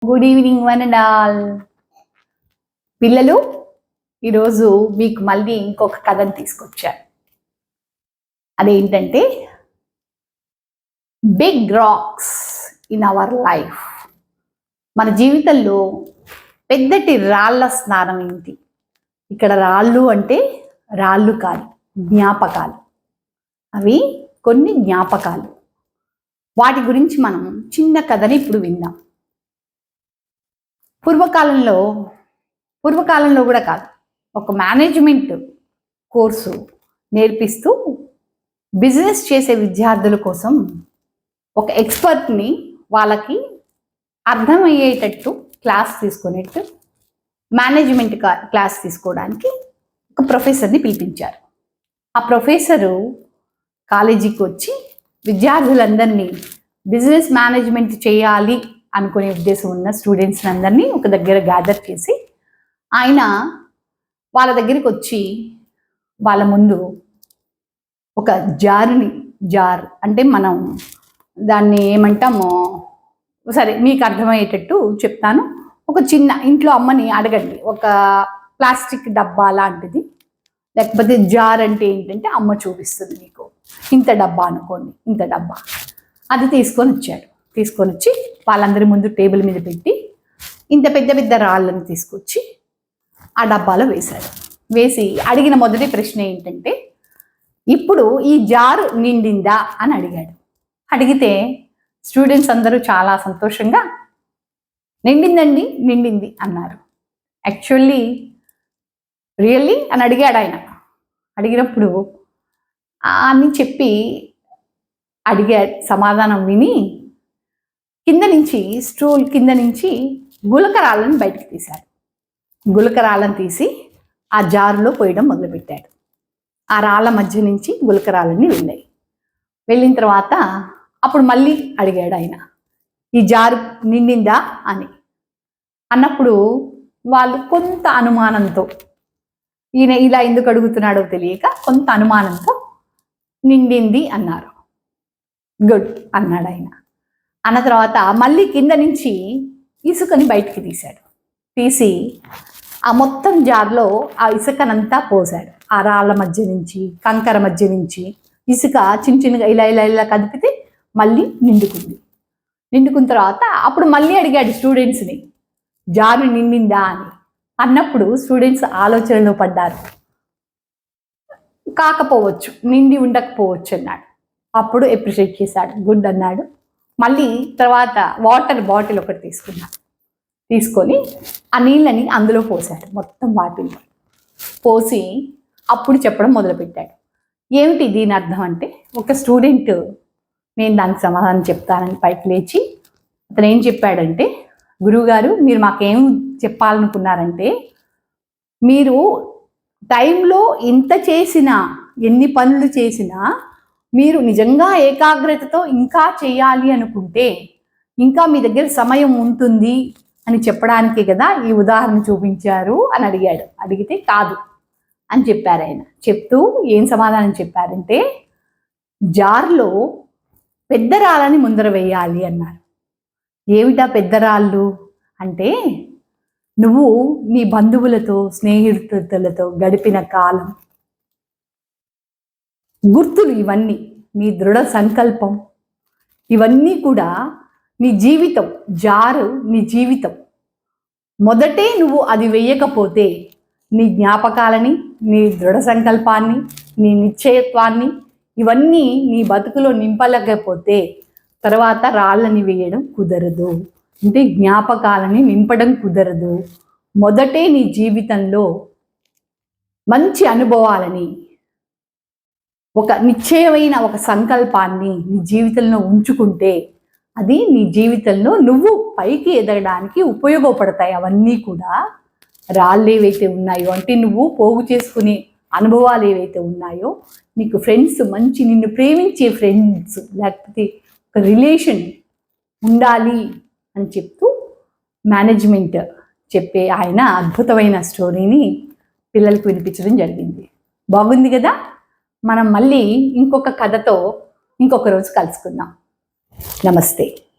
Good evening one and all. పిల్లలు, ఈరోజు మీకు మళ్ళీ ఇంకొక కథను తీసుకొచ్చాను. అదేంటంటే big rocks in our life. మన జీవితంలో పెద్దటి రాళ్ళ స్నానం ఏంటి? ఇక్కడ రాళ్ళు అంటే రాళ్ళు కాదు, జ్ఞాపకాలు. అవి కొన్ని జ్ఞాపకాలు. వాటి గురించి మనం చిన్న కథని ఇప్పుడు విందాం. పూర్వకాలంలో కూడా కాదు, ఒక మేనేజ్మెంట్ కోర్సు నేర్పిస్తూ బిజినెస్ చేసే విద్యార్థుల కోసం ఒక ఎక్స్పర్ట్ని వాళ్ళకి అర్థమయ్యేటట్టు క్లాస్ తీసుకునేట్టు మేనేజ్మెంట్ క్లాస్ తీసుకోవడానికి ఒక ప్రొఫెసర్ని పిలిపించారు. ఆ ప్రొఫెసరు కాలేజీకి వచ్చి విద్యార్థులందరినీ బిజినెస్ మేనేజ్మెంట్ చేయాలి అనుకునే ఉద్దేశం ఉన్న స్టూడెంట్స్ని అందరినీ ఒక దగ్గర గ్యాదర్ చేసి ఆయన వాళ్ళ దగ్గరికి వచ్చి వాళ్ళ ముందు ఒక జార్ అంటే మనం దాన్ని ఏమంటామో సరే మీకు అర్థమయ్యేటట్టు చెప్తాను. ఒక చిన్న ఇంట్లో అమ్మని అడగండి, ఒక ప్లాస్టిక్ డబ్బా లాంటిది, లేకపోతే జార్ అంటే ఏంటంటే అమ్మ చూపిస్తుంది మీకు. ఇంత డబ్బా అనుకోండి, ఇంత డబ్బా. అది తీసుకొని వచ్చి వాళ్ళందరి ముందు టేబుల్ మీద పెట్టి ఇంత పెద్ద పెద్ద రాళ్ళని తీసుకొచ్చి ఆ డబ్బాలో వేసి అడిగిన మొదటి ప్రశ్న ఏంటంటే, ఇప్పుడు ఈ జారు నిండిందా అని అడిగాడు. అడిగితే స్టూడెంట్స్ అందరూ చాలా సంతోషంగా నిండింది అన్నారు. యాక్చువల్లీ రియల్లీ అని అడిగాడు ఆయన. అడిగినప్పుడు అని చెప్పి అడిగాడు. సమాధానం విని స్టూల్ కింద నుంచి గులకరాళ్ళని బయటకు తీశాడు. గులకరాళ్ళని తీసి ఆ జారులో పోయడం మొదలుపెట్టాడు. ఆ రాళ్ళ మధ్య నుంచి గులకరాళ్ళని వెళ్ళిన తర్వాత అప్పుడు మళ్ళీ అడిగాడు ఆయన, ఈ జారు నిండిందా అని. అన్నప్పుడు వాళ్ళు కొంత అనుమానంతో, ఈయన ఇలా ఎందుకు అడుగుతున్నాడో తెలియక కొంత అనుమానంతో నిండింది అన్నారు. గుడ్ అన్నాడు ఆయన. అన్న తర్వాత మళ్ళీ కింద నుంచి ఇసుకని బయటికి తీసి ఆ మొత్తం జార్లో ఆ ఇసుకనంతా పోసాడు. ఆ రాళ్ళ మధ్య నుంచి, కంకర మధ్య నుంచి ఇసుక చిన్నగా ఇలా కదిపితే మళ్ళీ నిండుకున్న తర్వాత అప్పుడు మళ్ళీ అడిగాడు స్టూడెంట్స్ని, జారు నిండిందా అని. అన్నప్పుడు స్టూడెంట్స్ ఆలోచనలో పడ్డారు. కాకపోవచ్చు, నిండి ఉండకపోవచ్చు అన్నాడు. అప్పుడు అప్రిషియేట్ చేశాడు, గుడ్ అన్నాడు. మళ్ళీ తర్వాత వాటర్ బాటిల్ ఒకటి తీసుకొని ఆ నీళ్ళని అందులో పోసాడు. మొత్తం బాటిల్లో పోసి అప్పుడు చెప్పడం మొదలుపెట్టాడు. ఏమిటి దీని అర్థం అంటే, ఒక స్టూడెంట్ నేను దానికి సమాధానం చెప్తానని పైకి లేచి అతను ఏం చెప్పాడంటే, గురువుగారు మీరు మాకేం చెప్పాలనుకున్నారంటే, మీరు టైంలో ఎంత చేసినా, ఎన్ని పనులు చేసినా మీరు నిజంగా ఏకాగ్రతతో ఇంకా చేయాలి అనుకుంటే ఇంకా మీ దగ్గర సమయం ఉంటుంది అని చెప్పడానికే కదా ఈ ఉదాహరణ చూపించారు అని అడిగాడు. అడిగితే కాదు అని చెప్పారు ఆయన. చెప్తూ ఏం సమాధానం చెప్పారంటే, జార్లో పెద్ద రాళ్ళని ముందర వేయాలి అన్నారు. ఏమిటా పెద్ద రాళ్ళు అంటే, నువ్వు నీ బంధువులతో స్నేహితులతో గడిపిన కాలం, గుర్తులు, ఇవన్నీ నీ దృఢ సంకల్పం, ఇవన్నీ కూడా నీ జీవితం. జారు నీ జీవితం. మొదటే నువ్వు అది వేయకపోతే నీ జ్ఞాపకాలని, నీ దృఢ సంకల్పాన్ని, నీ నిశ్చయత్వాన్ని, ఇవన్నీ నీ బతుకులో నింపలేకపోతే తర్వాత రాళ్ళని వేయడం కుదరదు. అంటే జ్ఞాపకాలని నింపడం కుదరదు. మొదటే నీ జీవితంలో మంచి అనుభవాలని, ఒక నిశ్చయమైన ఒక సంకల్పాన్ని నీ జీవితంలో ఉంచుకుంటే అది నీ జీవితంలో నువ్వు పైకి ఎదగడానికి ఉపయోగపడతాయి. అవన్నీ కూడా రాళ్ళు ఏవైతే ఉన్నాయో, అంటే నువ్వు పోగు చేసుకునే అనుభవాలు ఏవైతే ఉన్నాయో, నీకు ఫ్రెండ్స్, మంచి నిన్ను ప్రేమించే ఫ్రెండ్స్, లేకపోతే ఒక రిలేషన్ ఉండాలి అని చెప్తూ మేనేజ్మెంట్ చెప్పే ఆయన అద్భుతమైన స్టోరీని పిల్లలకు వినిపించడం జరిగింది. బాగుంది కదా? మనం మళ్ళీ ఇంకొక కథతో ఇంకొక రోజు కలుసుకుందాం. నమస్తే.